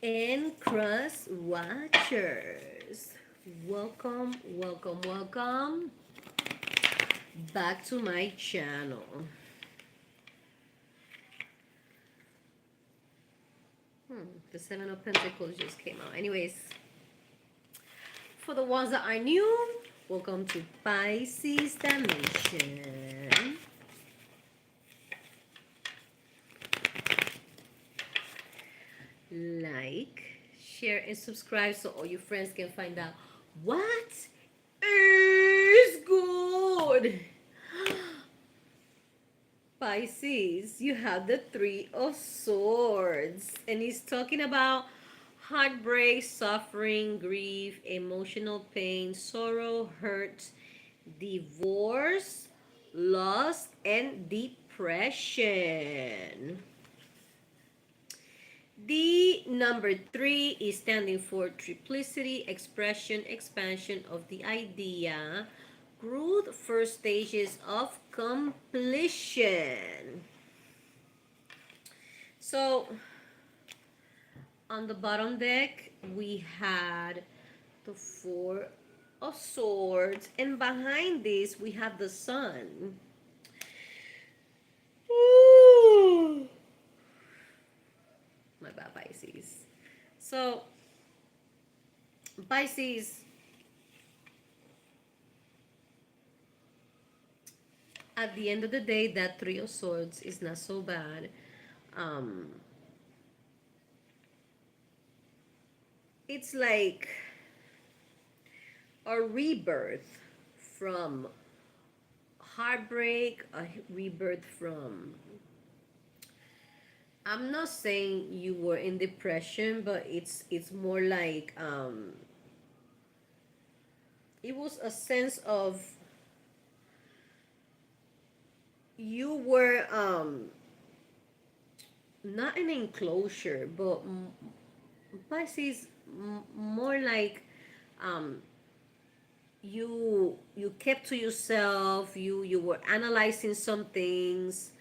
and CROSSWATCHERS. Welcome, welcome, welcome back to my channel. The Seven of Pentacles just came out. Anyways, for the ones that are new, welcome to Pisces Dimension. Like, share, and subscribe so all your friends can find out what is good. Pisces, you have the Three of Swords, and he's talking about heartbreak, suffering, grief, emotional pain, sorrow, hurt, divorce, loss, and depression. The number 3 is standing for triplicity, expression, expansion of the idea, growth, first stages of completion. So, on the bottom deck, we had the Four of Swords, and behind this, we have the Sun. Ooh. My bad, Pisces. So, Pisces, at the end of the day, that Three of Swords is not so bad. It's like a rebirth from heartbreak, a rebirth from, I'm not saying you were in depression, but it's more like it was a sense of you were not an enclosure, but Pisces, more like you kept to yourself, you were analyzing some things.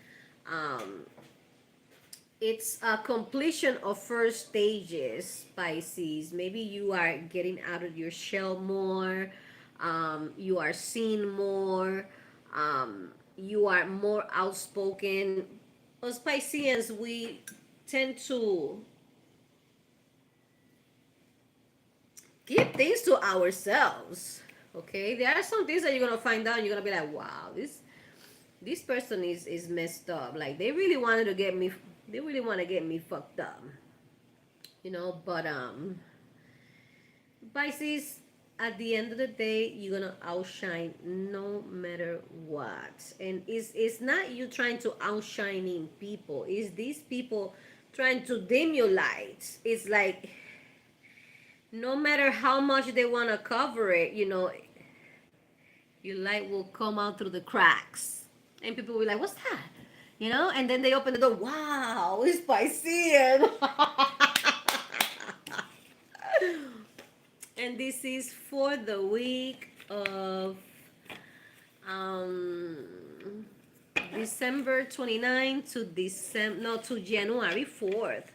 It's a completion of first stages, Pisces. Maybe you are getting out of your shell more. You are seeing more. You are more outspoken. As Pisceans, we tend to keep things to ourselves. Okay, there are some things that you're gonna find out. And you're gonna be like, wow, this person is messed up. Like they really wanted to get me. They really want to get me fucked up. But Pisces, at the end of the day, you're gonna outshine no matter what. And it's not you trying to outshining people. It's these people trying to dim your light. It's like no matter how much they want to cover it, your light will come out through the cracks. And people will be like, what's that? And then they open the door. Wow, it's Piscean. And this is for the week of um, December 29th to January 4th,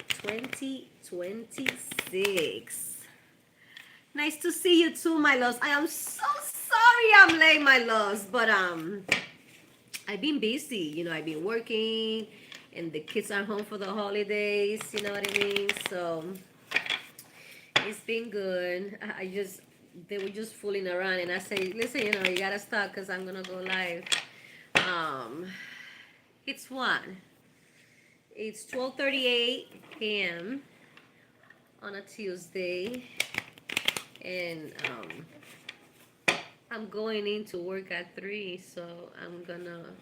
2026. Nice to see you too, my loves. I am so sorry I'm late, my loves, but I've been busy. I've been working, and the kids are home for the holidays. You know what I mean? So it's been good. They were just fooling around, and I say, listen, you gotta stop because I'm gonna go live. It's one. It's 12:38 p.m. on a Tuesday, and I'm going into work at 3, so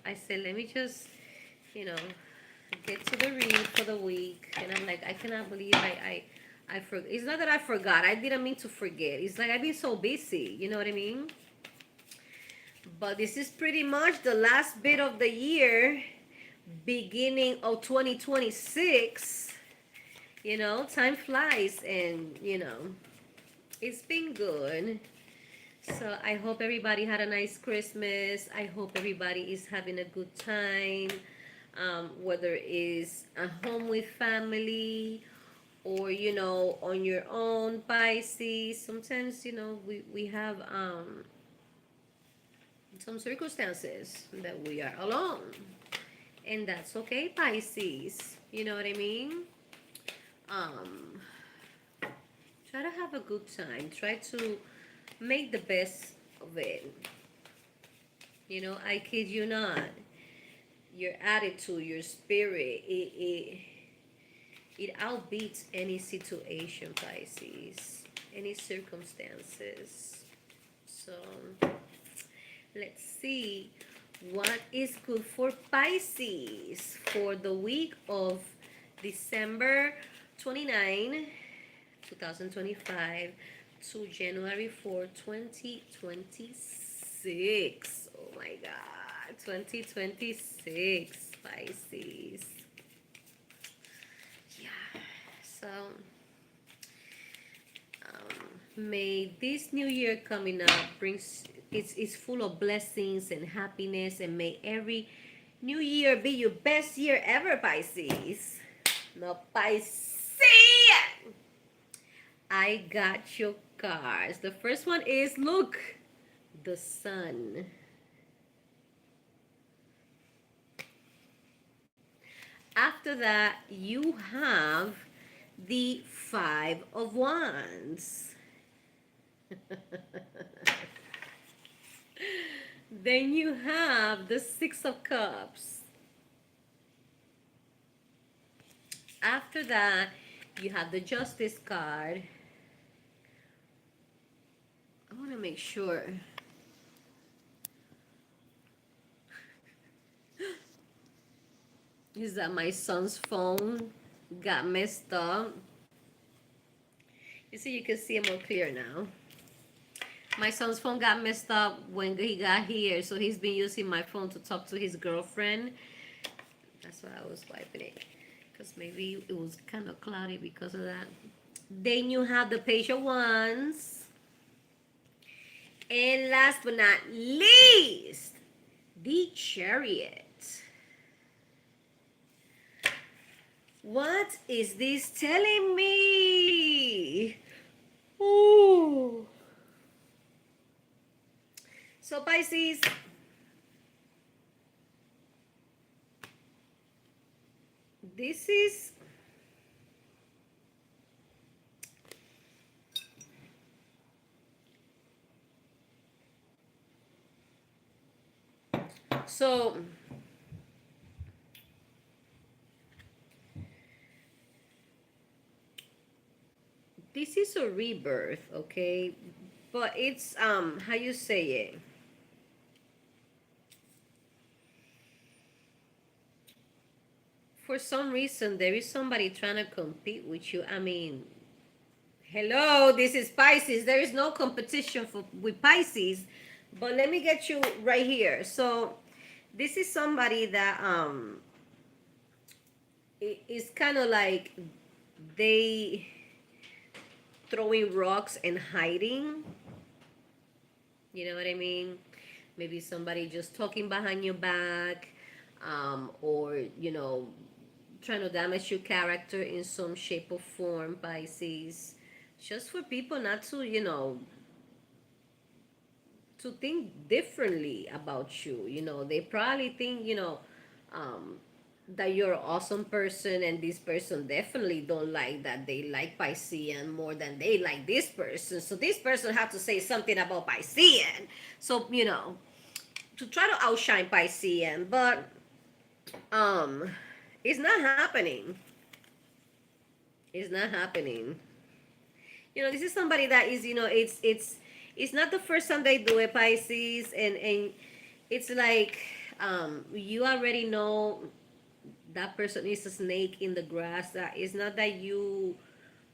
I said, let me just, get to the read for the week. And I'm like, I cannot believe I forgot. It's not that I forgot. I didn't mean to forget. It's like I've been so busy. You know what I mean? But this is pretty much the last bit of the year, beginning of 2026. Time flies, and, it's been good. So I hope everybody had a nice Christmas. I hope everybody is having a good time, whether it's at home with family or you know, on your own, Pisces. Sometimes, you know, we have some circumstances that we are alone, and that's okay, Pisces. You know what I mean? um Try to have a good time, try to make the best of it. You know, I kid you not, your attitude, your spirit, it outbeats any situation, Pisces, any circumstances. So let's see what is good for Pisces for the week of December 29, 2025 to January 4, 2026. Oh my God, 2026, Pisces. Yeah, so may this new year coming up brings it's full of blessings and happiness, and may every new year be your best year ever, Pisces. No, Pisces. I got your cards. The first one is, look, the sun. After that, you have the Five of Wands. Then you have the Six of Cups. After that, you have the Justice card. I want to make sure. Is that my son's phone got messed up? You see, you can see it more clear now. My son's phone got messed up when he got here, so he's been using my phone to talk to his girlfriend. That's why I was wiping it, because maybe it was kind of cloudy because of that. Then you have the Page of Wands. And last but not least, the Chariot. What is this telling me? Ooh. So Pisces, this is so this is a rebirth, okay? But it's how you say it? For some reason there is somebody trying to compete with you. I mean, hello, this is Pisces. There is no competition with Pisces. But let me get you right here. So this is somebody that it's kind of like they throwing rocks and hiding. You know what I mean? Maybe somebody just talking behind your back, or you know, trying to damage your character in some shape or form, Pisces. Just for people not to, you know, to think differently about you. You know, they probably think, you know, that you're an awesome person, and this person definitely don't like that. They like Piscean more than they like this person. So this person have to say something about Piscean. So, you know, to try to outshine Piscean, but it's not happening. It's not happening. You know, this is somebody that is, you know, it's not the first time they do it, Pisces, and it's like you already know that person is a snake in the grass. That it's not that you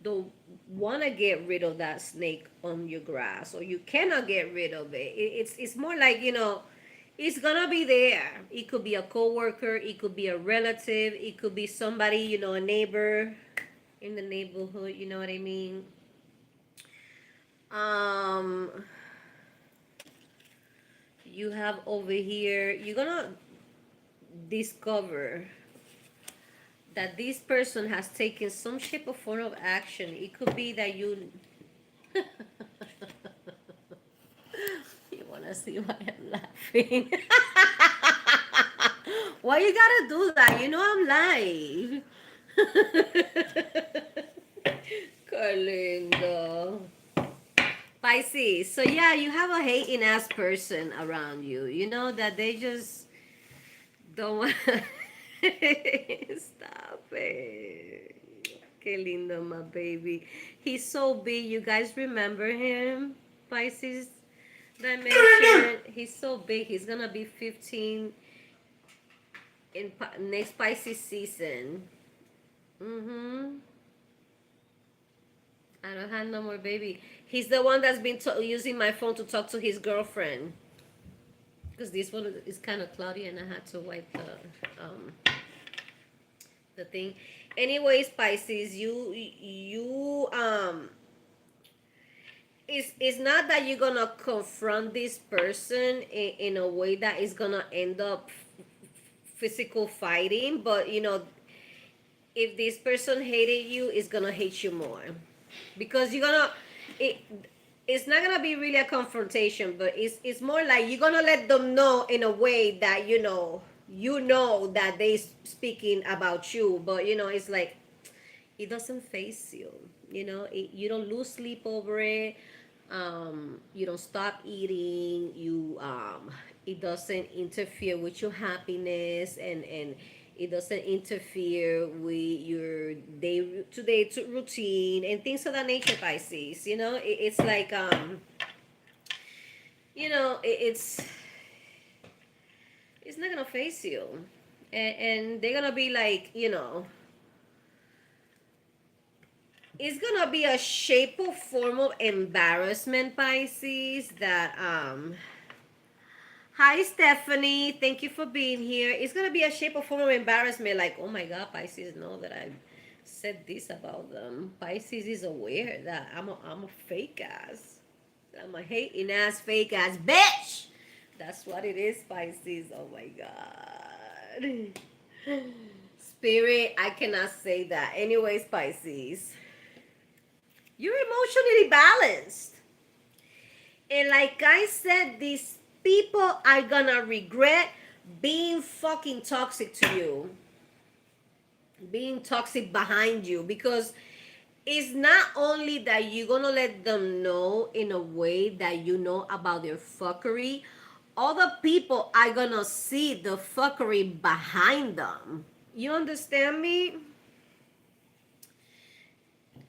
don't want to get rid of that snake on your grass, or you cannot get rid of it. It's more like, you know, it's gonna be there. It could be a coworker, it could be a relative, it could be somebody, you know, a neighbor in the neighborhood. You know what I mean? You have over here, you're gonna discover that this person has taken some shape or form of action. It could be that you you wanna see why I'm laughing. Why you gotta do that? You know I'm live. Carlinda. Pisces. So yeah, you have a hating ass person around you. You know that they just don't want. Stop it. Que lindo, my baby. He's so big. You guys remember him? Pisces dimension. He's so big. He's gonna be 15 in next Pisces season. Mm-hmm. I don't have no more baby. He's the one that's been using my phone to talk to his girlfriend. Because this one is kind of cloudy and I had to wipe the thing. Anyways, Pisces, it's not that you're gonna confront this person in a way that is gonna end up physical fighting, but you know, if this person hated you, it's gonna hate you more because you're gonna it, it's not gonna be really a confrontation, but it's more like you're gonna let them know in a way that you know that they speaking about you, but you know it's like it doesn't face you. You know, you don't lose sleep over it. You don't stop eating. It doesn't interfere with your happiness, and it doesn't interfere with your day-to-day routine and things of that nature, Pisces. You know, it's like you know, it's not gonna face you, and they're gonna be like, you know, it's gonna be a shape or form of embarrassment, Pisces, that hi Stephanie, thank you for being here. It's gonna be a shape or form of embarrassment, like, oh my god, Pisces know that I said this about them. Pisces is aware that I'm a fake ass. I'm a hating ass fake ass bitch. That's what it is, Pisces. Oh my god. Spirit, I cannot say that. Anyways, Pisces, you're emotionally balanced. And like I said, these people are gonna regret being fucking toxic to you. Being toxic behind you. Because it's not only that you're gonna let them know in a way that you know about their fuckery, other people are gonna see the fuckery behind them. You understand me?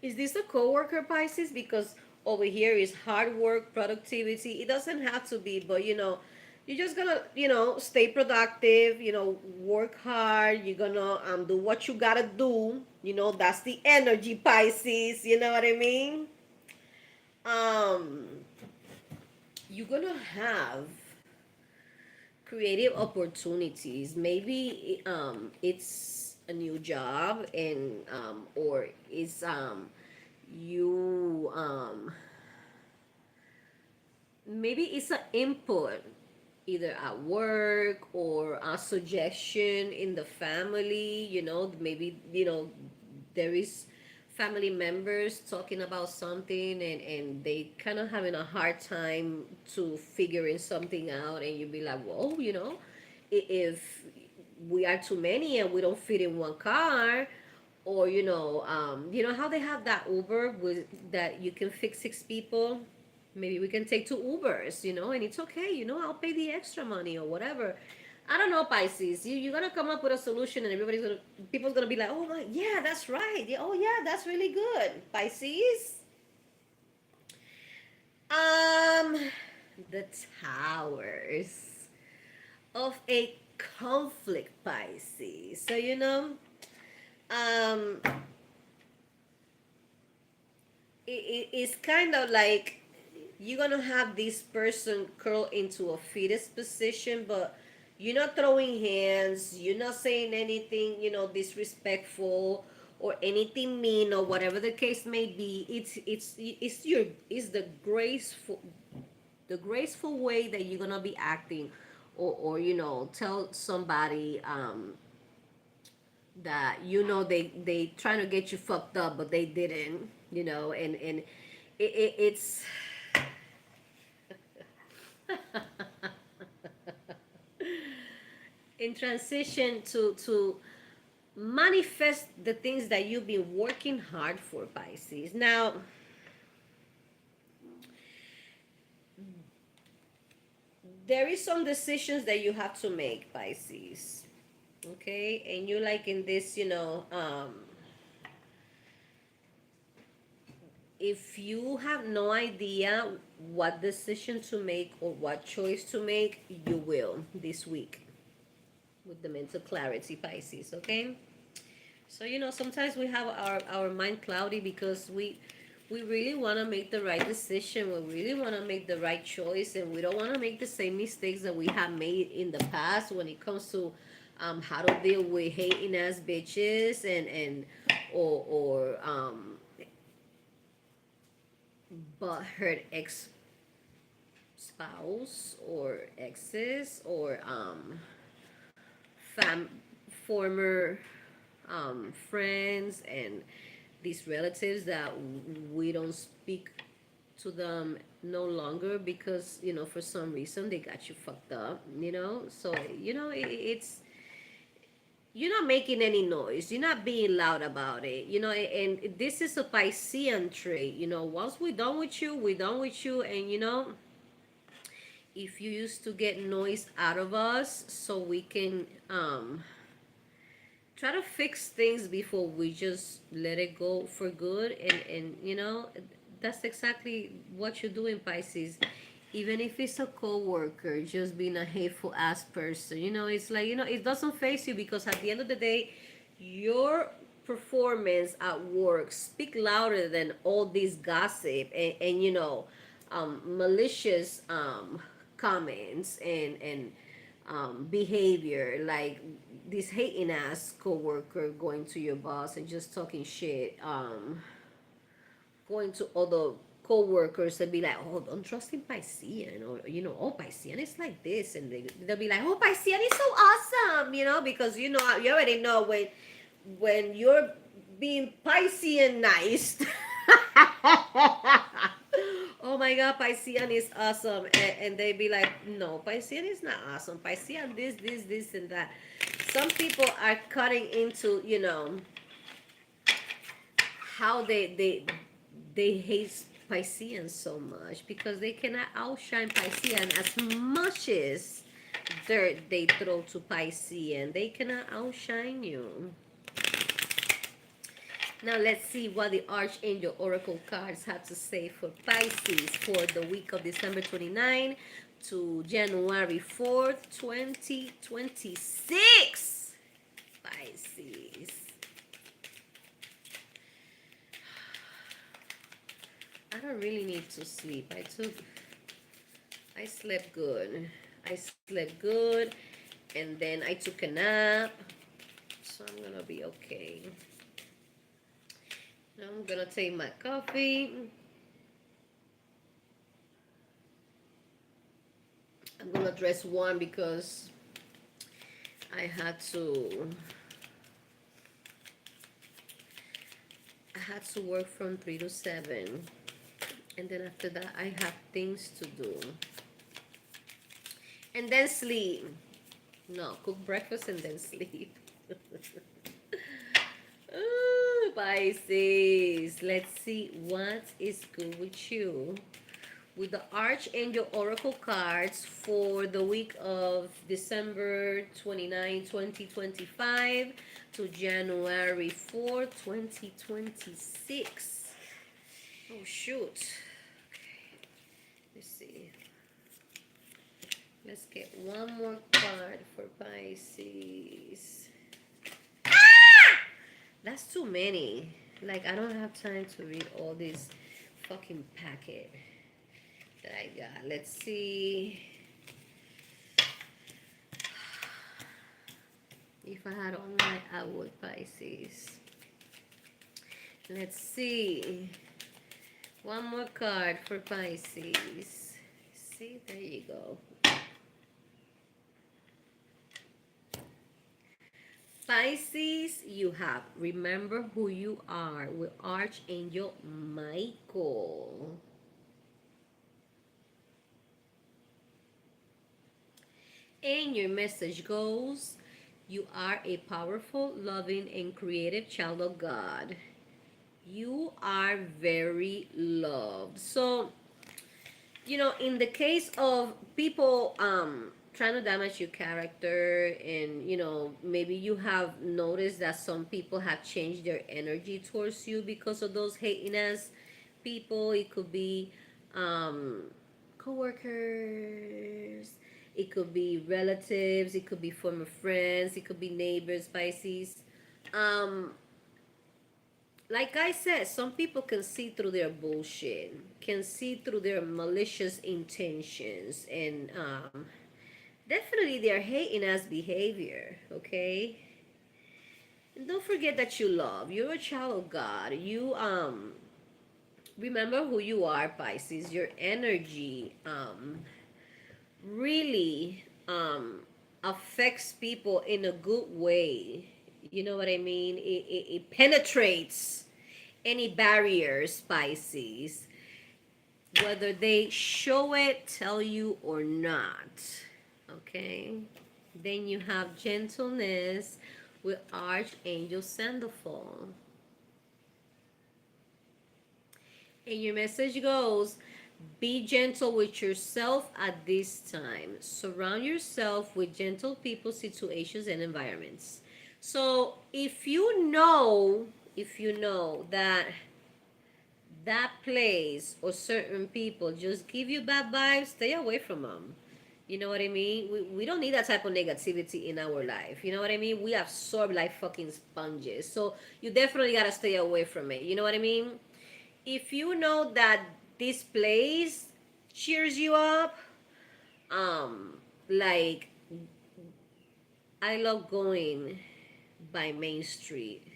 Is this a coworker, Pisces? Because over here is hard work, productivity. It doesn't have to be, but you know, you're just gonna, you know, stay productive, you know, work hard. You're gonna do what you gotta do. You know, that's the energy, Pisces. You know what I mean? Um, you're gonna have creative opportunities. Maybe it's a new job, and or it's you maybe it's an input either at work or a suggestion in the family. You know, maybe you know there is family members talking about something, and they kind of having a hard time to figuring something out, and you be like, whoa, you know, if we are too many and we don't fit in one car, or you know how they have that Uber with that you can fit 6 people. Maybe we can take 2 Ubers, you know, and it's okay, you know, I'll pay the extra money or whatever. I don't know, Pisces. You're gonna come up with a solution, and people's gonna be like, oh my, yeah, that's right. Yeah, oh yeah, that's really good, Pisces. Um, the towers of a conflict, Pisces. So um, it's kind of like you're gonna have this person curl into a fetus position, but you're not throwing hands, you're not saying anything, you know, disrespectful or anything mean or whatever the case may be. It's the graceful way that you're gonna be acting, or you know, tell somebody that you know they trying to get you fucked up, but they didn't, you know, and it's in transition to manifest the things that you've been working hard for, Pisces. Now, there is some decisions that you have to make, Pisces. Okay, and you like in this, you know, if you have no idea what decision to make or what choice to make, you will this week with the mental clarity, Pisces. Okay, so you know sometimes we have our mind cloudy because we really want to make the right decision, we really want to make the right choice, and we don't want to make the same mistakes that we have made in the past when it comes to how to deal with hating ass bitches and or but hurt ex spouse or exes or fam former friends and these relatives that we don't speak to them no longer because you know for some reason they got you fucked up, you know. So you know it's you're not making any noise, you're not being loud about it, you know. And this is a Piscean trait, you know. Once we're done with you, we're done with you. And you know, if you used to get noise out of us so we can try to fix things before we just let it go for good, and you know, that's exactly what you're doing, Pisces. Even if it's a co-worker just being a hateful ass person, you know, it's like, you know, it doesn't face you because at the end of the day your performance at work speak louder than all this gossip and you know, malicious comments and behavior, like this hating ass coworker going to your boss and just talking shit, going to other co-workers and be like, oh, don't trust in Piscean, or you know, oh, Piscean is like this, and they'll be like, oh, Piscean is so awesome, you know, because you know, you already know when you're being Piscean nice. Oh my god, Piscean is awesome, and they be like, no, Piscean is not awesome, Piscean this and that. Some people are cutting into, you know, how they hate Piscean so much because they cannot outshine Piscean as much as dirt they throw to Piscean. They cannot outshine you. Now let's see what the Archangel Oracle cards have to say for Pisces for the week of December 29 to January 4th, 2026. Pisces. I don't really need to sleep. I slept good. I slept good, and then I took a nap, so I'm gonna be okay. Now I'm gonna take my coffee. I'm gonna dress warm because I had to work from 3 to 7. And then after that, I have things to do. And then sleep. No, cook breakfast and then sleep. Ooh, Pisces. Let's see what is good with you. With the Archangel Oracle cards for the week of December 29, 2025 to January 4, 2026. Oh, shoot. Okay. Let's see. Let's get one more card for Pisces. Ah! That's too many. Like, I don't have time to read all this fucking packet that I got. Let's see. If I had online, I would, Pisces. Let's see. One more card for Pisces. See, there you go. Pisces, you have remember who you are with Archangel Michael. And your message goes, you are a powerful, loving, and creative child of God. You are very loved. So, in the case of people trying to damage your character, and maybe you have noticed that some people have changed their energy towards you because of those hatiness people. It could be co-workers, it could be relatives, it could be former friends, it could be neighbors, Pisces. um like I said, some people can see through their bullshit, can see through their malicious intentions, and definitely their hating as behavior, okay? And don't forget that you love. You're a child of God. You remember who you are, Pisces. Your energy really affects people in a good way. You know what I mean? It penetrates any barriers, Pisces, whether they show it, tell you, or not. Okay? Then you have gentleness with Archangel Sandalphon. And your message goes, be gentle with yourself at this time. Surround yourself with gentle people, situations, and environments. So if you know that that place or certain people just give you bad vibes, stay away from them. You know what I mean? We don't need that type of negativity in our life. You know what I mean? We absorb like fucking sponges. So you definitely gotta stay away from it. You know what I mean? If you know that this place cheers you up, like I love going by Main Street,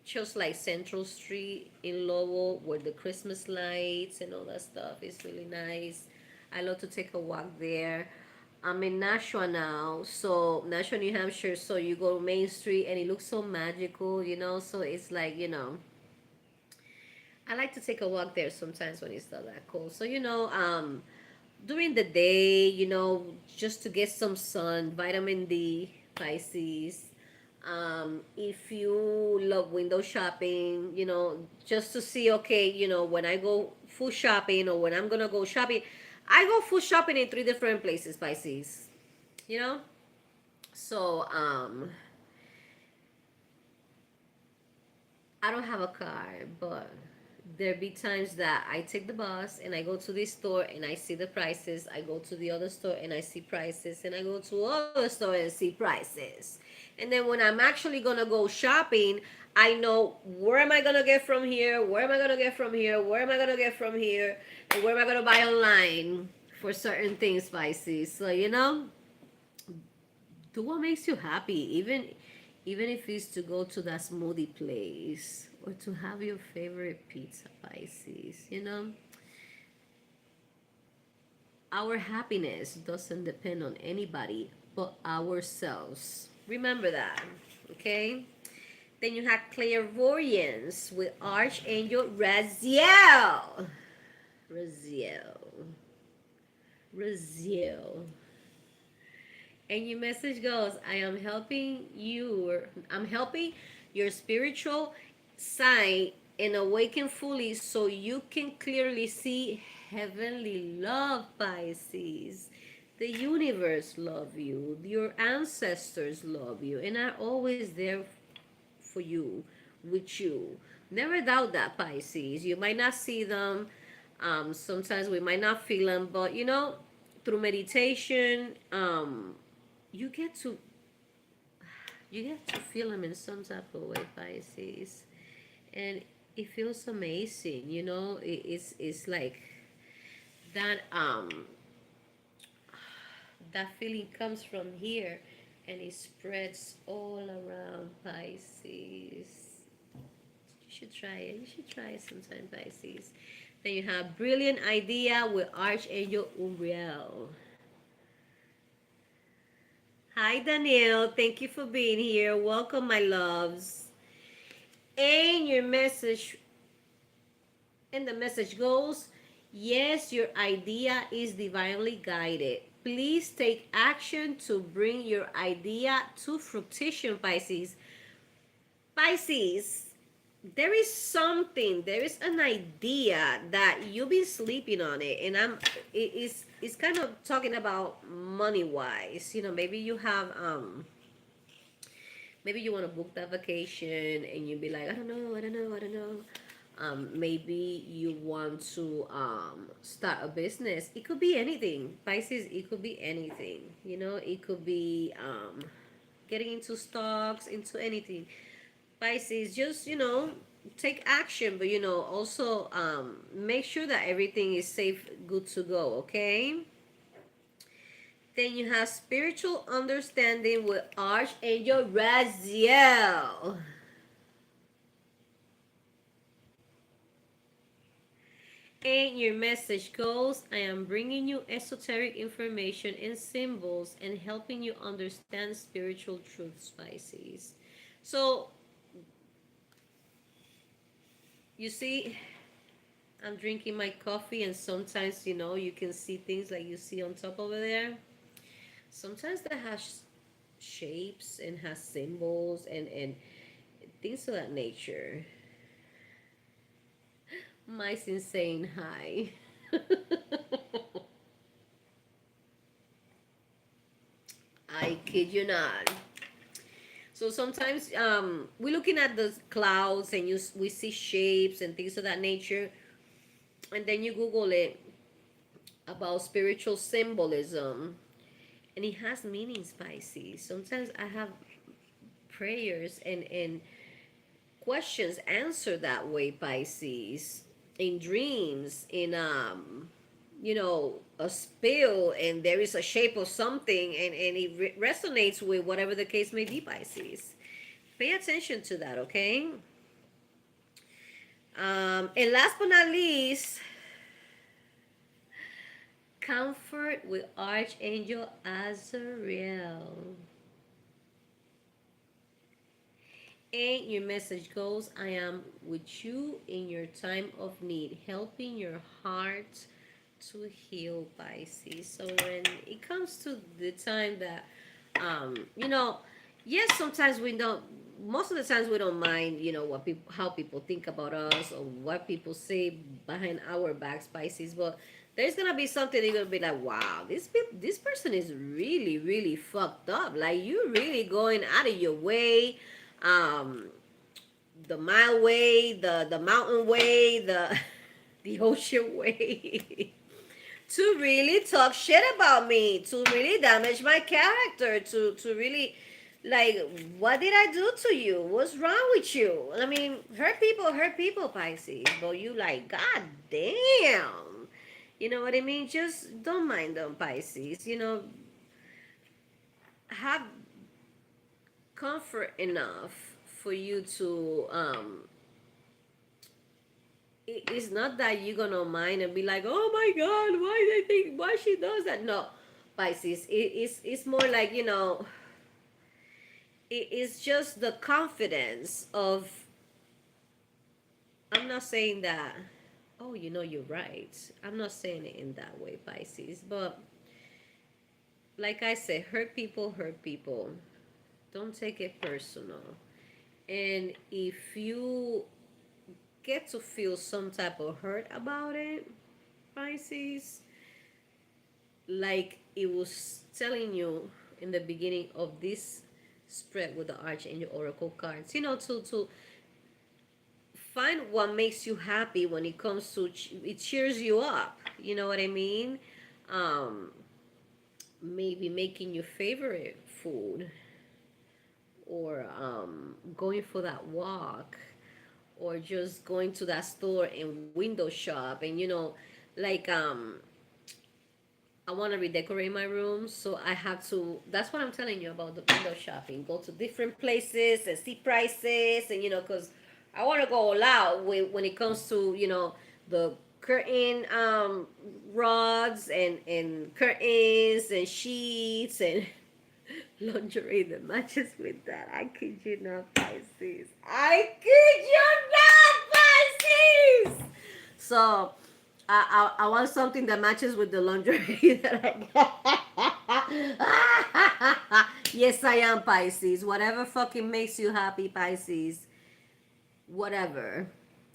just like Central Street in Lowell, where the Christmas lights and all that stuff is really nice. I love to take a walk there. I'm in Nashua now, so Nashua, New Hampshire. So you go Main Street and it looks so magical. So it's like, I like to take a walk there sometimes when it's not that cold. So during the day, just to get some sun, vitamin D, Pisces. If you love window shopping, just to see, okay, when I go food shopping or when I'm gonna go shopping, I go food shopping in three different places, Pisces. You know? So, I don't have a car, but there be times that I take the bus and I go to this store and I see the prices. I go to the other store and I see prices, and I go to other store and see prices. And then when I'm actually gonna go shopping, I know where am I gonna get from here, where am I gonna get from here, where am I gonna get from here, and where am I gonna buy online for certain things, Pisces. So do what makes you happy, even if it's to go to that smoothie place or to have your favorite pizza, Pisces. Our happiness doesn't depend on anybody but ourselves. Remember that, okay? Then you have clairvoyance with Archangel Raziel. Raziel. And your message goes, I'm helping your spiritual side and awaken fully so you can clearly see heavenly love, Pisces. The universe love you, your ancestors love you, and are always there for you, with you. Never doubt that, Pisces. You might not see them. Sometimes we might not feel them, but through meditation, you get to feel them in some type of way, Pisces, and it feels amazing. It's like that that feeling comes from here and it spreads all around, Pisces. You should try it sometime, Pisces. Then you have brilliant idea with Archangel Uriel. Hi, Danielle. Thank you for being here. Welcome, my loves. And your message, and the message goes, yes, your idea is divinely guided. Please take action to bring your idea to fruition, Pisces. Pisces, there is something, there is an idea that you've been sleeping on it, and it's kind of talking about money wise. Maybe you have maybe you want to book that vacation and you'd be like, I don't know. Maybe you want to start a business. It could be anything, Pisces. It could be anything. It could be getting into stocks, into anything. Pisces, just take action, but also make sure that everything is safe, good to go. Okay. Then you have spiritual understanding with Archangel Raziel. And your message goes, I am bringing you esoteric information and symbols and helping you understand spiritual truths, Pisces. So, you see, I'm drinking my coffee, and sometimes, you can see things like you see on top over there. Sometimes that has shapes and has symbols and things of that nature. Mice is saying hi. I kid you not. So sometimes we're looking at the clouds and we see shapes and things of that nature, and then you Google it about spiritual symbolism, and it has meanings, Pisces. Sometimes I have prayers and questions answered that way, Pisces, in dreams, in a spill, and there is a shape of something, and it resonates with whatever the case may be, Pisces. Pay attention to that, okay? And last but not least, comfort with Archangel Azrael. And your message goes, I am with you in your time of need, helping your heart to heal, Pisces. So when it comes to the time that, yes, sometimes we don't, most of the times we don't mind, what people, how people think about us or what people say behind our backs, Pisces. But there's gonna be something you're gonna be like, wow, this person is really, really fucked up. Like, you really going out of your way, um, the mile way, the mountain way, the the ocean way. To really talk shit about me, to really damage my character, to really, like, what did I do to you? What's wrong with you? I mean, hurt people, Pisces. But you like, God damn. You know what I mean? Just don't mind them, Pisces. Have comfort enough for you to it's not that you're gonna mind and be like, oh my God, why they think, why she does that. No, Pisces, it's more like, it's just the confidence of, I'm not saying that, oh, you're right. I'm not saying it in that way, Pisces. But like I said, hurt people hurt people. Don't take it personal. And if you get to feel some type of hurt about it, Pisces, like it was telling you in the beginning of this spread with the Archangel Oracle cards, to find what makes you happy when it comes to it cheers you up. You know what I mean? Um, Maybe making your favorite food, or going for that walk, or just going to that store and window shop, and like I want to redecorate my room, so I have to. That's what I'm telling you about the window shopping. Go to different places and see prices, and because I want to go all out when it comes to the curtain rods and curtains and sheets and lingerie that matches with that. I kid you not, Pisces. I kid you not, Pisces. So I want something that matches with the lingerie that I got. Yes, I am, Pisces. Whatever fucking makes you happy, Pisces. Whatever.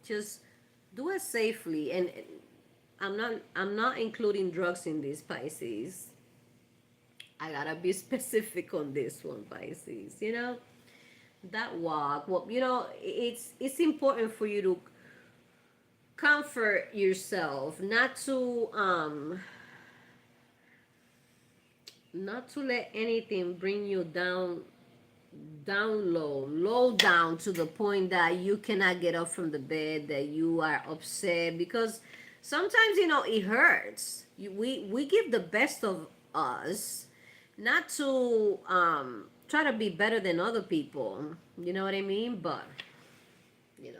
Just do it safely. And I'm not including drugs in this, Pisces. I gotta be specific on this one, Pisces. That walk. Well, it's important for you to comfort yourself, not to let anything bring you down low down to the point that you cannot get up from the bed, that you are upset, because sometimes it hurts. We give the best of us, not to try to be better than other people, you know what I mean? But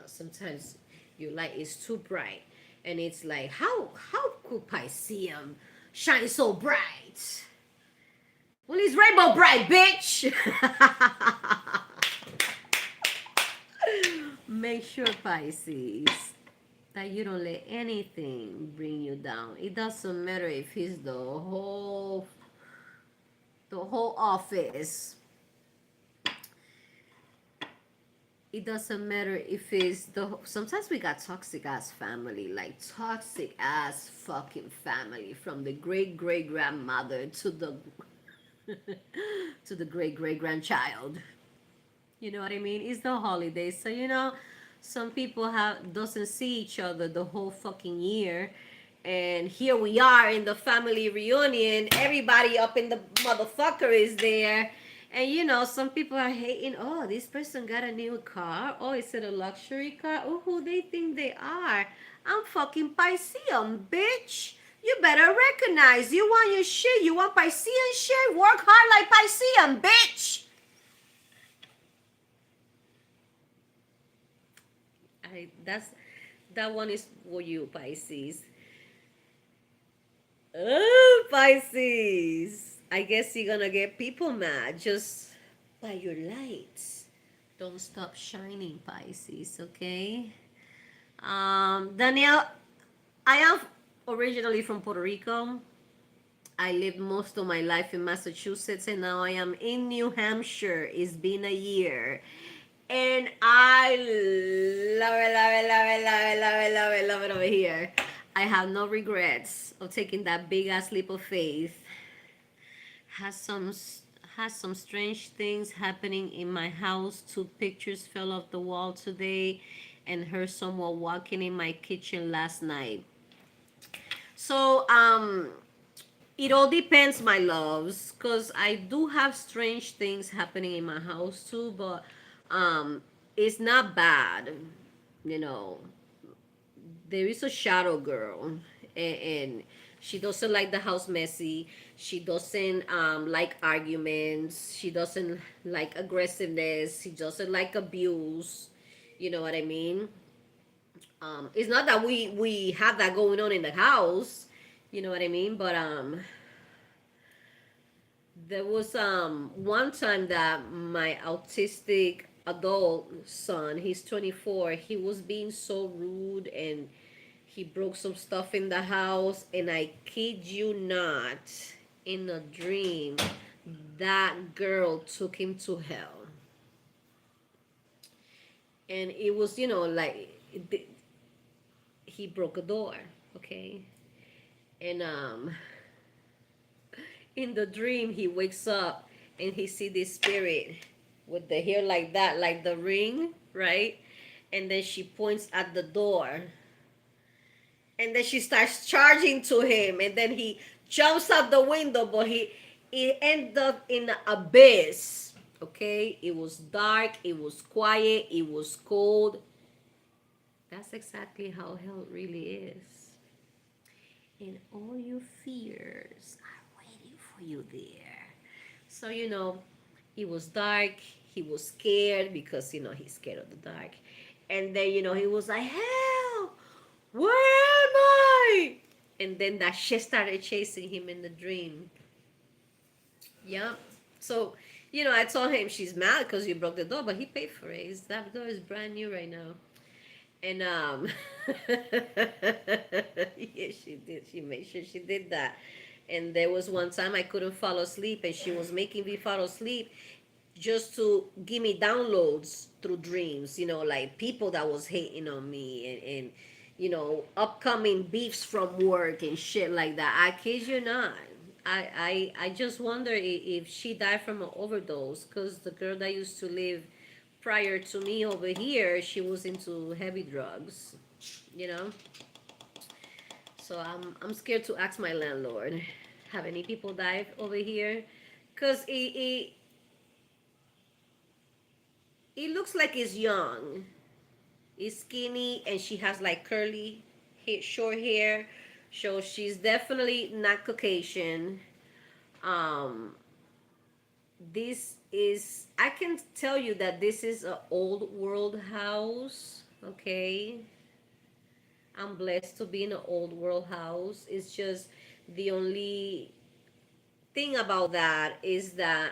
sometimes your light is too bright, and it's like, how could Pisceum shine so bright? Well, it's rainbow bright, bitch. Make sure, Pisces, that you don't let anything bring you down. It doesn't matter if it's the whole office. It doesn't matter if it's sometimes we got toxic ass family, like toxic ass fucking family, from the great great grandmother to the to the great great grandchild. You know what I mean? It's the holidays, so some people doesn't see each other the whole fucking year, and here we are in the family reunion. Everybody up in the motherfucker is there, and some people are hating. Oh, this person got a new car. Oh, is it a luxury car? Oh, who they think they are? I'm fucking Pisceum, bitch. You better recognize. You want your shit. You want Piscean shit? Work hard like Pisceum, bitch. That one is for you, Pisces. Oh, Pisces. I guess you're gonna get people mad just by your lights. Don't stop shining, Pisces, okay? Danielle, I am originally from Puerto Rico. I lived most of my life in Massachusetts, and now I am in New Hampshire. It's been a year. And I love it, love it, love it, love it, love it, love it, love it over here. I have no regrets of taking that big ass leap of faith. Has some strange things happening in my house. 2 pictures fell off the wall today, and heard someone walking in my kitchen last night. So it all depends, my loves, because I do have strange things happening in my house too, but it's not bad. you know there is a shadow girl, and she doesn't like the house messy. She doesn't like arguments. She doesn't like aggressiveness. She doesn't like abuse. You know what I mean? It's not that we have that going on in the house. You know what I mean? But there was one time that my autistic adult son, he's 24, he was being so rude, and he broke some stuff in the house, and I kid you not, in a dream, that girl took him to hell. And it was, like, he broke a door, okay? And in the dream, he wakes up and he see this spirit with the hair like that, like the ring, right? And then she points at the door, and then she starts charging to him, and then he jumps out the window, but he ended up in the abyss. Okay, it was dark, it was quiet, it was cold. That's exactly how hell really is. And all your fears are waiting for you there. So it was dark, he was scared, because he's scared of the dark. And then he was like, hell, where am I? And then that shit started chasing him in the dream. Yeah. So, I told him she's mad because you broke the door, but he paid for it. That door is brand new right now. And yeah, she did. She made sure she did that. And there was one time I couldn't fall asleep, and she was making me fall asleep just to give me downloads through dreams. Like people that was hating on me, and upcoming beefs from work and shit like that. I kid you not. I just wonder if she died from an overdose, because the girl that used to live prior to me over here, she was into heavy drugs, you know. So I'm scared to ask my landlord, have any people died over here? Cause it looks like it's young, it's skinny, and she has like curly, short hair. So she's definitely not Caucasian. Um, this is, I can tell you that this is a old world house. Okay, I'm blessed to be in an old world house. It's just the only thing about that is that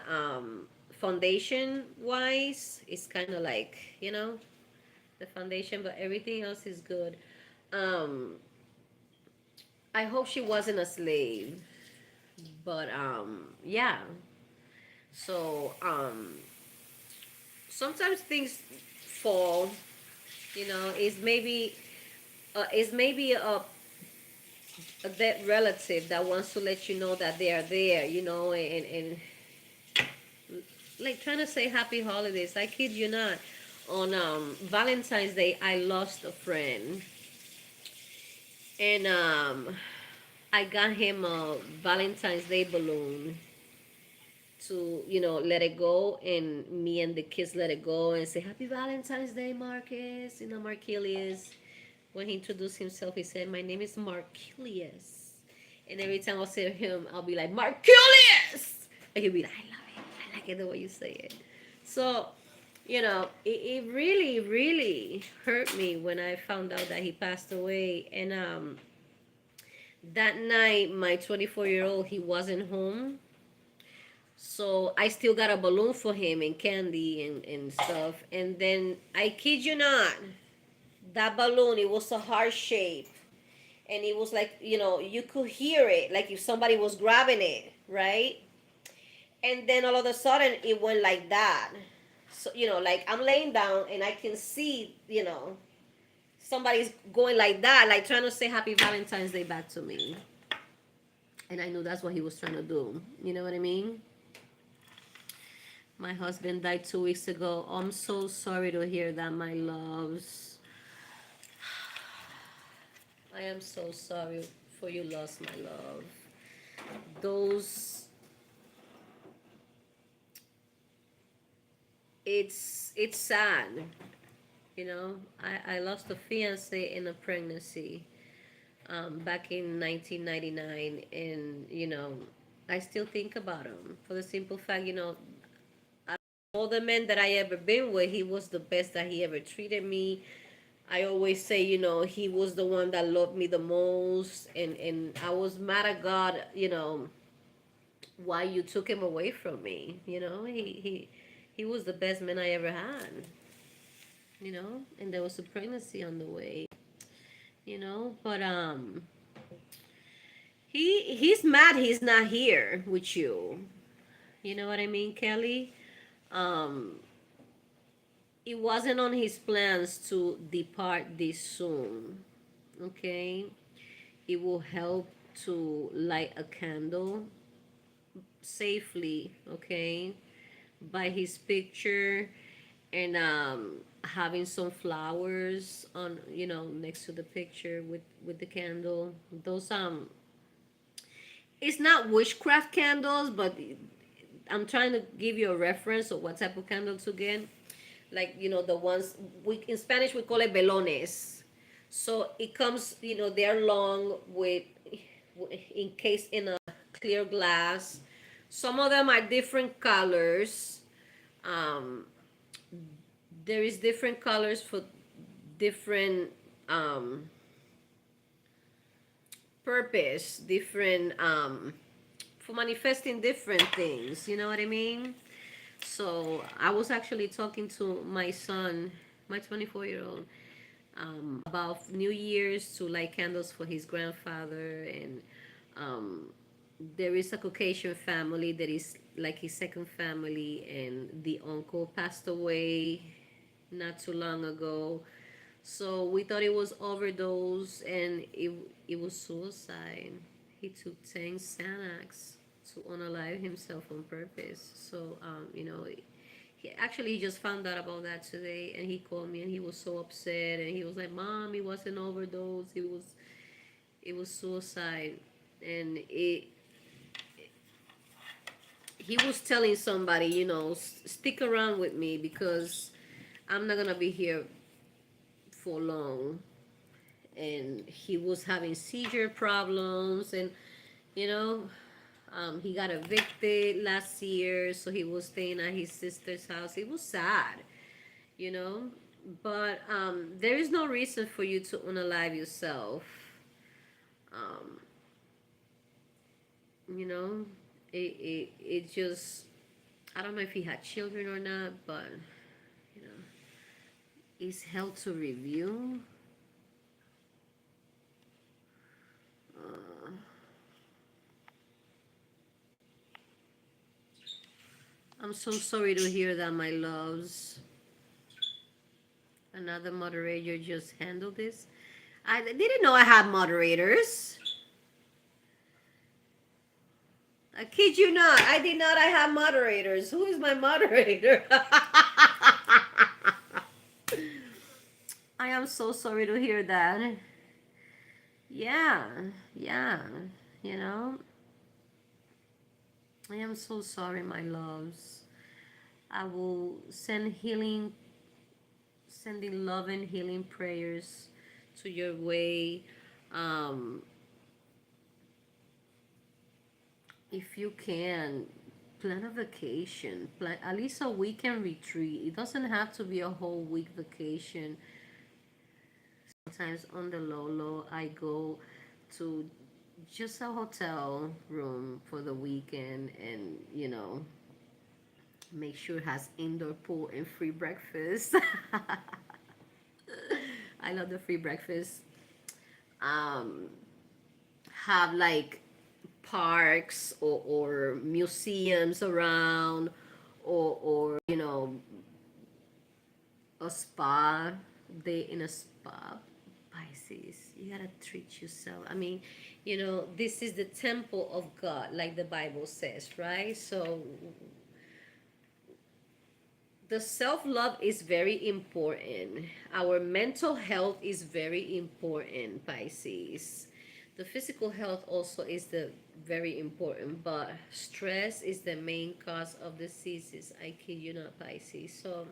foundation wise, it's kind of like, the foundation, but everything else is good. um I hope she wasn't a slave, but yeah. So sometimes things fall, it's maybe a dead relative that wants to let you know that they are there, and like trying to say happy holidays. I kid you not. On Valentine's Day, I lost a friend, and I got him a Valentine's Day balloon to, let it go, and me and the kids let it go and say Happy Valentine's Day, Marcus. Marquilius. When he introduced himself, he said, "My name is Marquilius." And every time I'll say to him, I'll be like, "Marquilius!" And he'll be like, "I love it. I like it the way you say it." So, it really, really hurt me when I found out that he passed away. And that night, my 24-year-old, he wasn't home. So I still got a balloon for him and candy and stuff. And then, I kid you not, that balloon, it was a heart shape. And it was like, you could hear it, like if somebody was grabbing it, right? And then all of a sudden, it went like that. So, like I'm laying down and I can see, somebody's going like that, like trying to say Happy Valentine's Day back to me. And I knew that's what he was trying to do. You know what I mean? My husband died 2 weeks ago. I'm so sorry to hear that, my loves. I am so sorry for your loss, my love. Those, it's sad. I lost a fiance in a pregnancy back in 1999, and I still think about him for the simple fact, all the men that I ever been with, he was the best that he ever treated me. I always say, he was the one that loved me the most, and I was mad at God, why you took him away from me. He was the best man I ever had. And there was a pregnancy on the way. But he's mad he's not here with you. You know what I mean, Kelly? Um, it wasn't on his plans to depart this soon. Okay? It will help to light a candle safely, okay? By his picture, and having some flowers on, next to the picture with the candle. Those it's not witchcraft candles, but I'm trying to give you a reference of what type of candle to get. Like, the ones we in Spanish we call it velones. So it comes, they're long with encased in a clear glass. Some of them are different colors. Um, there is different colors for different purpose, different for manifesting different things. You know what I mean? So I was actually talking to my son, my 24-year-old, about New Year's to light candles for his grandfather, and um, there is a Caucasian family that is like his second family, and the uncle passed away not too long ago. So we thought it was overdose, and it was suicide. He took 10 Xanax to unalive himself on purpose. So he just found out about that today, and he called me, and he was so upset, and he was like, "Mom, it wasn't overdose. It was suicide," and it he was telling somebody, stick around with me because I'm not gonna be here for long. And he was having seizure problems, and you know, he got evicted last year, so he was staying at his sister's house. It was sad, you know, but there is no reason for you to unalive yourself. Um, you know, it just, I don't know if he had children or not, but you know, it's held to review. Uh, I'm so sorry to hear that, my loves. Another moderator just handled this. I didn't know I had moderators. I kid you not. I did not. I have moderators. Who is my moderator? I am so sorry to hear that. Yeah, yeah, you know. I am so sorry, my loves. I will sending love and healing prayers to your way. Um, if you can, plan a vacation. Plan at least a weekend retreat. It doesn't have to be a whole week vacation. Sometimes on the low, I go to just a hotel room for the weekend, and make sure it has indoor pool and free breakfast. I love the free breakfast. Um, have like parks or museums around, or a spa day in a spa. Pisces, you gotta treat yourself. I mean, this is the temple of God, like the Bible says, right? So the self-love is very important. Our mental health is very important, Pisces. The physical health also is the very important, but stress is the main cause of diseases. I kid you not, Pisces. So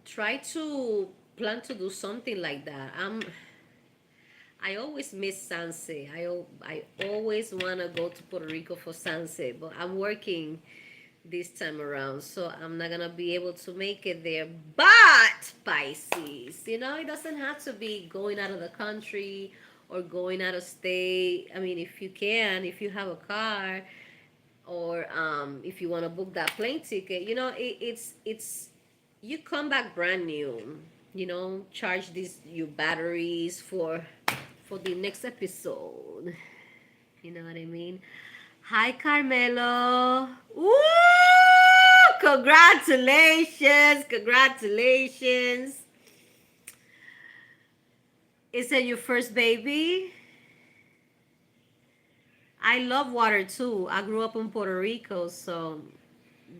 try to plan to do something like that. I always miss sunset. I always want to go to Puerto Rico for sunset, but I'm working this time around, so I'm not gonna be able to make it there. But Pisces, it doesn't have to be going out of the country or going out of state. I mean, if you can, if you have a car, or if you want to book that plane ticket, it's you come back brand new. Charge your batteries for the next episode. You know what I mean? Hi, Carmelo. Woo! Congratulations! Congratulations! Is it your first baby? I love water too. I grew up in Puerto Rico, so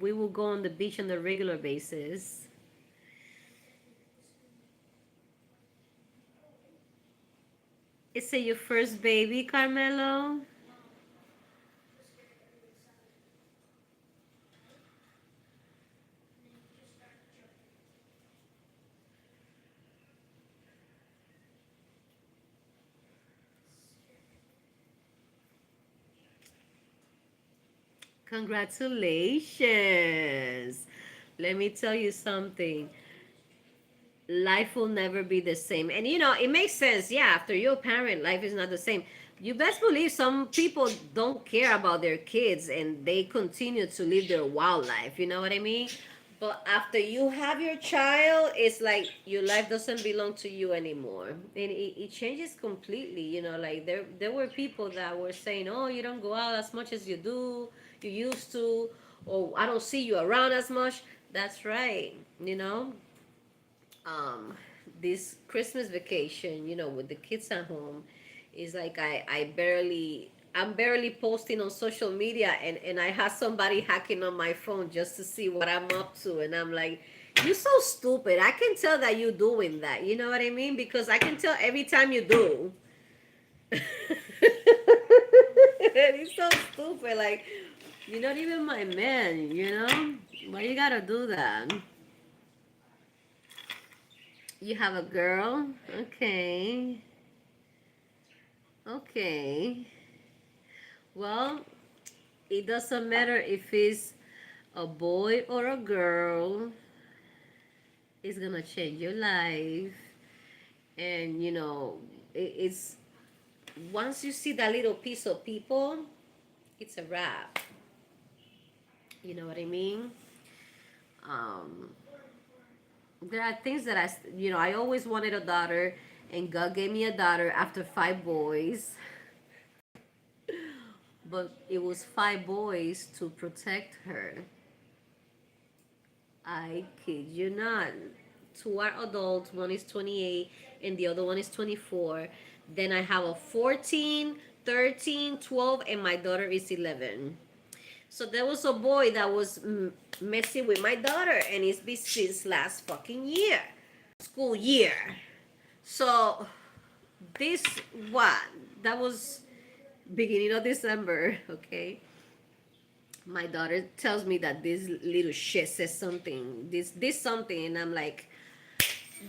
we will go on the beach on a regular basis. Is it your first baby, Carmelo? Congratulations. Let me tell you something. Life will never be the same. And it makes sense. Yeah, after you're a parent, life is not the same. you best believe some people don't care about their kids and they continue to live their wild life. You know what I mean? But after you have your child, it's like your life doesn't belong to you anymore, and it changes completely. You know, like there were people that were saying, "Oh, you don't go out as much as you used to, or I don't see you around as much." That's right. You know, um, this Christmas vacation, you know, with the kids at home, is like I'm barely posting on social media, and I have somebody hacking on my phone just to see what I'm up to, and I'm like, you're so stupid. I can tell that you're doing that. You know what I mean? Because I can tell every time you do. It's so stupid. Like, you're not even my man, you know? Why you gotta do that? You have a girl? Okay. Okay. Well, it doesn't matter if it's a boy or a girl. It's gonna change your life. And you know, it's once you see that little piece of people, it's a wrap. You know what I mean? Um, there are things that I always wanted a daughter, and God gave me a daughter after 5 boys. But it was 5 boys to protect her. I kid you not. Two are adults, one is 28 and the other one is 24. Then I have a 14, 13, 12, and my daughter is 11. So there was a boy that was messing with my daughter, and it's been since last fucking year, school year. So this what? That was beginning of December, okay? My daughter tells me that this little shit says something, this something, and I'm like,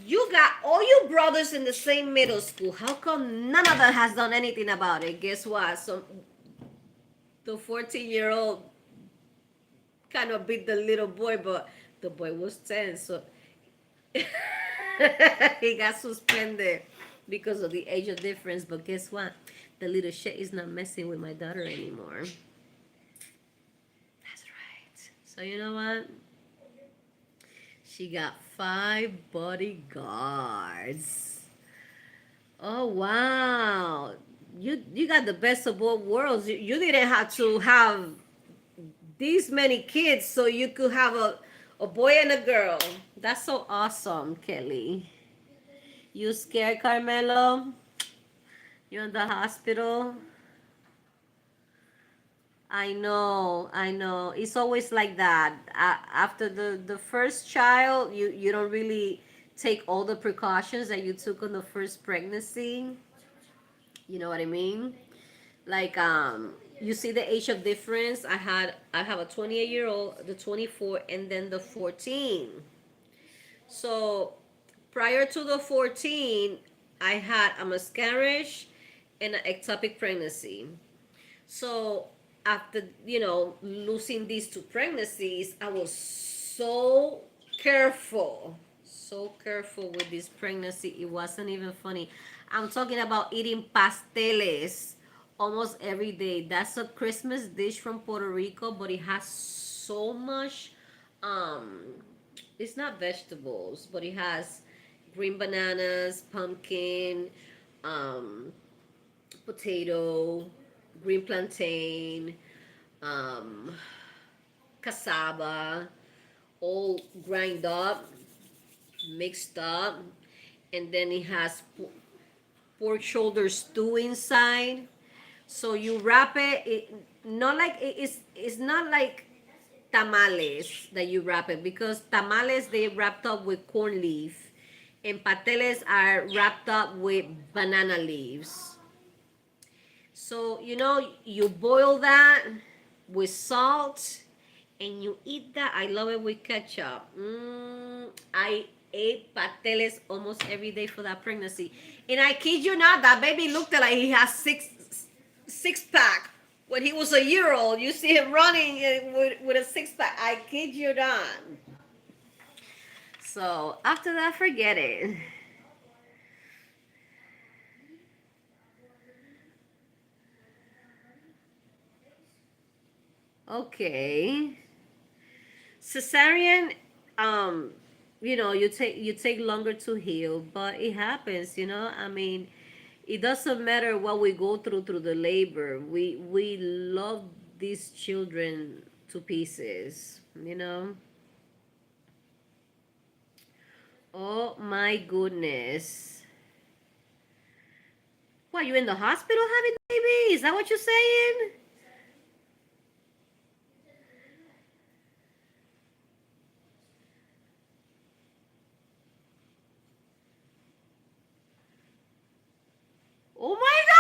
you got all your brothers in the same middle school. How come none of them has done anything about it? Guess what? So the 14-year-old kind of beat the little boy, but the boy was 10, so he got suspended because of the age of difference. But guess what? The little shit is not messing with my daughter anymore. That's right. So you know what? She got 5 bodyguards. Oh wow. You got the best of both worlds. You didn't have to have these many kids so you could have a boy and a girl. That's so awesome, Kelly. You scared, Carmelo? You're in the hospital? I know, I know. It's always like that. After the first child, you don't really take all the precautions that you took on the first pregnancy. You know what I mean? Like you see the age of difference. I have a 28-year-old, the 24, and then the 14. So prior to the 14, I had a miscarriage and an ectopic pregnancy. So after losing these 2 pregnancies, I was so careful with this pregnancy. It wasn't even funny. I'm talking about eating pasteles almost every day. That's a Christmas dish from Puerto Rico, but it has so much. Um, it's not vegetables, but it has green bananas, pumpkin, um, potato, green plantain, um, cassava, all grind up, mixed up, and then it has pork shoulder stew inside. So you wrap it, not like it's not like tamales that you wrap it, because tamales they wrapped up with corn leaf, and pateles are wrapped up with banana leaves. So, you boil that with salt and you eat that. I love it with ketchup. I ate pateles almost every day for that pregnancy. And I kid you not, that baby looked like he has six pack. When he was a year old, you see him running with a 6 pack. I kid you not. So after that, forget it. Okay. Cesarean, um, you take longer to heal, but it happens, I mean, it doesn't matter what we go through the labor. We love these children to pieces. Oh my goodness. What, you in the hospital having baby? Is that what you're saying? Oh my god!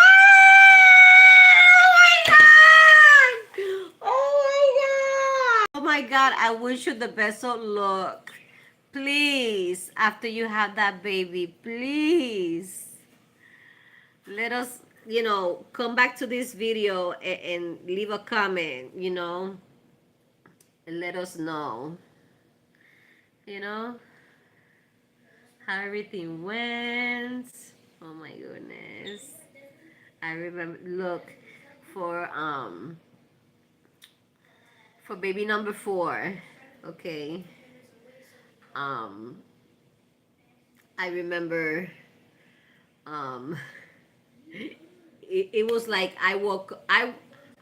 Oh my god! Oh my god! Oh my god, I wish you the best of luck. Please, after you have that baby, please let us, come back to this video and leave a comment, and let us know, you know, how everything went. Oh my goodness. I remember, look, for um for baby number 4, okay. Um I remember um it was like I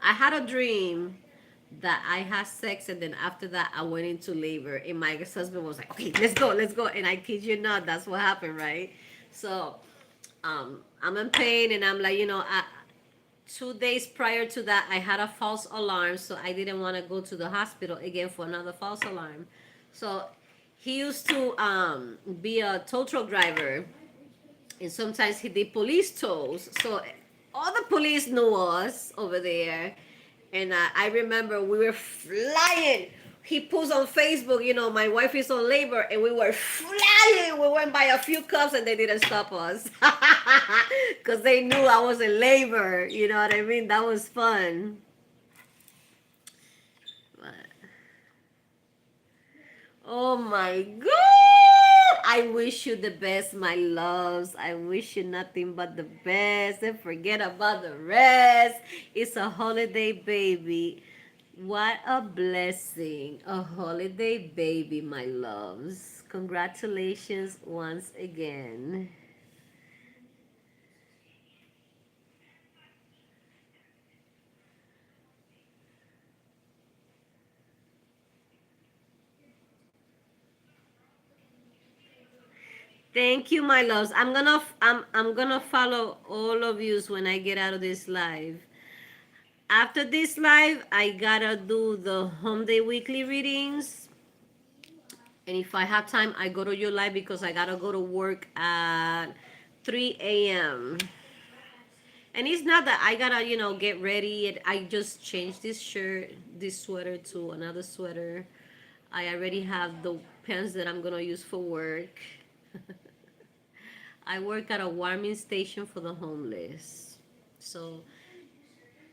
had a dream that I had sex, and then after that I went into labor, and my ex-husband was like, okay, let's go, and I kid you not, that's what happened, right? So I'm in pain, and I'm like, 2 days prior to that, I had a false alarm, so I didn't want to go to the hospital again for another false alarm. So he used to be a tow truck driver, and sometimes he did police tows. So all the police knew us over there, and I remember we were flying. He posts on Facebook, my wife is on labor, and we were flying. We went by a few cops, and they didn't stop us because they knew I was in labor. You know what I mean? That was fun. But, oh my God! I wish you the best, my loves. I wish you nothing but the best, and forget about the rest. It's a holiday baby. What a blessing. A holiday baby, my loves. Congratulations once again. Thank you, my loves. I'm gonna follow all of yous when I get out of this live. After this live, I gotta do the home day weekly readings. And if I have time, I go to your live because I gotta go to work at 3 a.m. And it's not that I gotta, get ready. And I just changed this shirt, this sweater to another sweater. I already have the pants that I'm gonna use for work. I work at a warming station for the homeless. So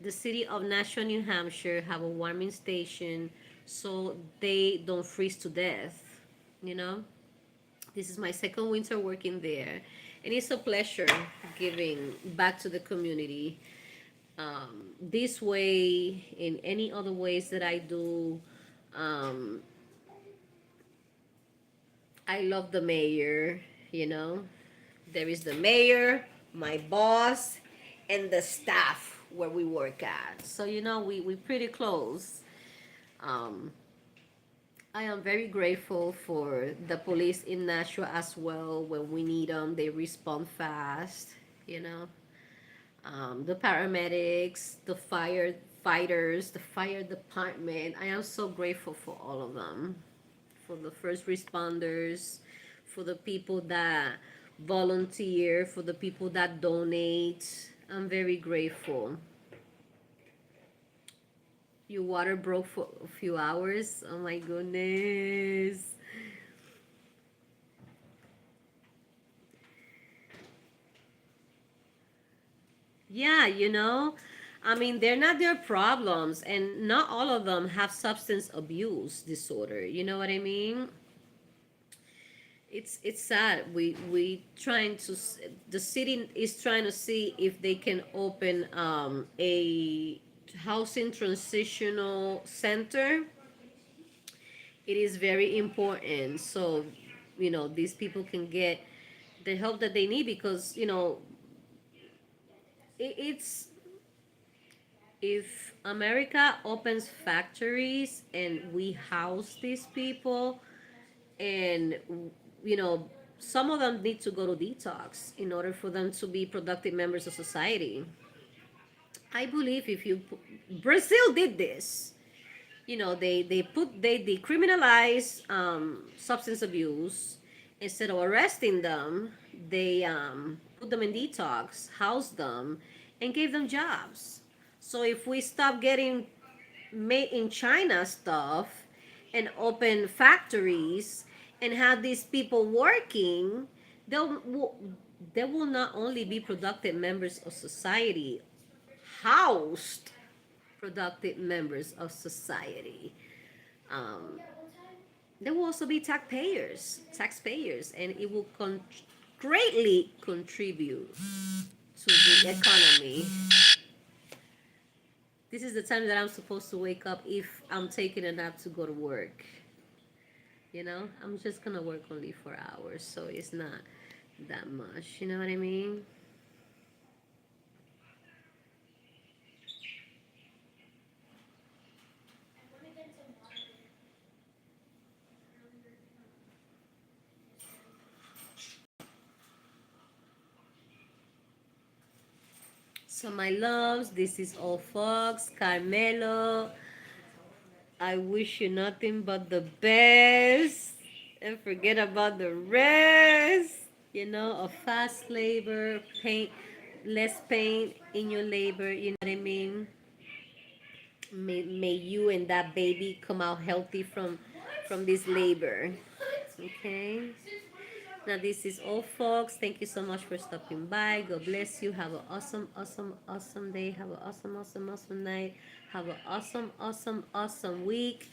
the city of Nashua, New Hampshire have a warming station so they don't freeze to death, you know? This is my second winter working there, and it's a pleasure giving back to the community. This way, in any other ways that I do, um, I love the mayor, you know? There is the mayor, my boss, and the staff where we work at. So, we pretty close. Um, I am very grateful for the police in Nashua as well. When we need them, they respond fast, you know. The paramedics, the firefighters, the fire department. I am so grateful for all of them, for the first responders, for the people that volunteer, for the people that donate. I'm very grateful. Your water broke for a few hours. Oh my goodness. Yeah, I mean, they're not their problems, and not all of them have substance abuse disorder. You know what I mean? It's sad. We trying to the city is trying to see if they can open a housing transitional center. It is very important. So, these people can get the help that they need because, it's if America opens factories and we house these people, and you know some of them need to go to detox in order for them to be productive members of society. I believe if you Brazil did this. They decriminalize substance abuse. Instead of arresting them, they put them in detox, house them, and gave them jobs. So if we stop getting made in China stuff and open factories and have these people working, they'll they will not only be productive members of society, housed productive members of society. Um, there will also be taxpayers, and it will greatly contribute to the economy. This is the time that I'm supposed to wake up if I'm taking a nap to go to work. I'm just gonna work only 4 hours, so it's not that much. You know what I mean? So my loves, this is all Fox, Carmelo. I wish you nothing but the best. And forget about the rest. A fast labor, pain, less pain in your labor, you know what I mean? May you and that baby come out healthy from this labor. Okay? Now this is all folks. Thank you so much for stopping by. God bless you. Have an awesome, awesome, awesome day. Have an awesome, awesome, awesome night. Have an awesome, awesome, awesome week.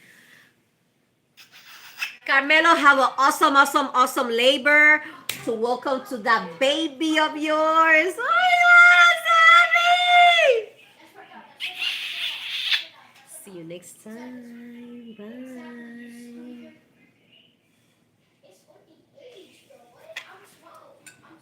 Carmelo, have an awesome, awesome, awesome labor to welcome to that baby of yours. Oh, Sammy! See you next time. Bye.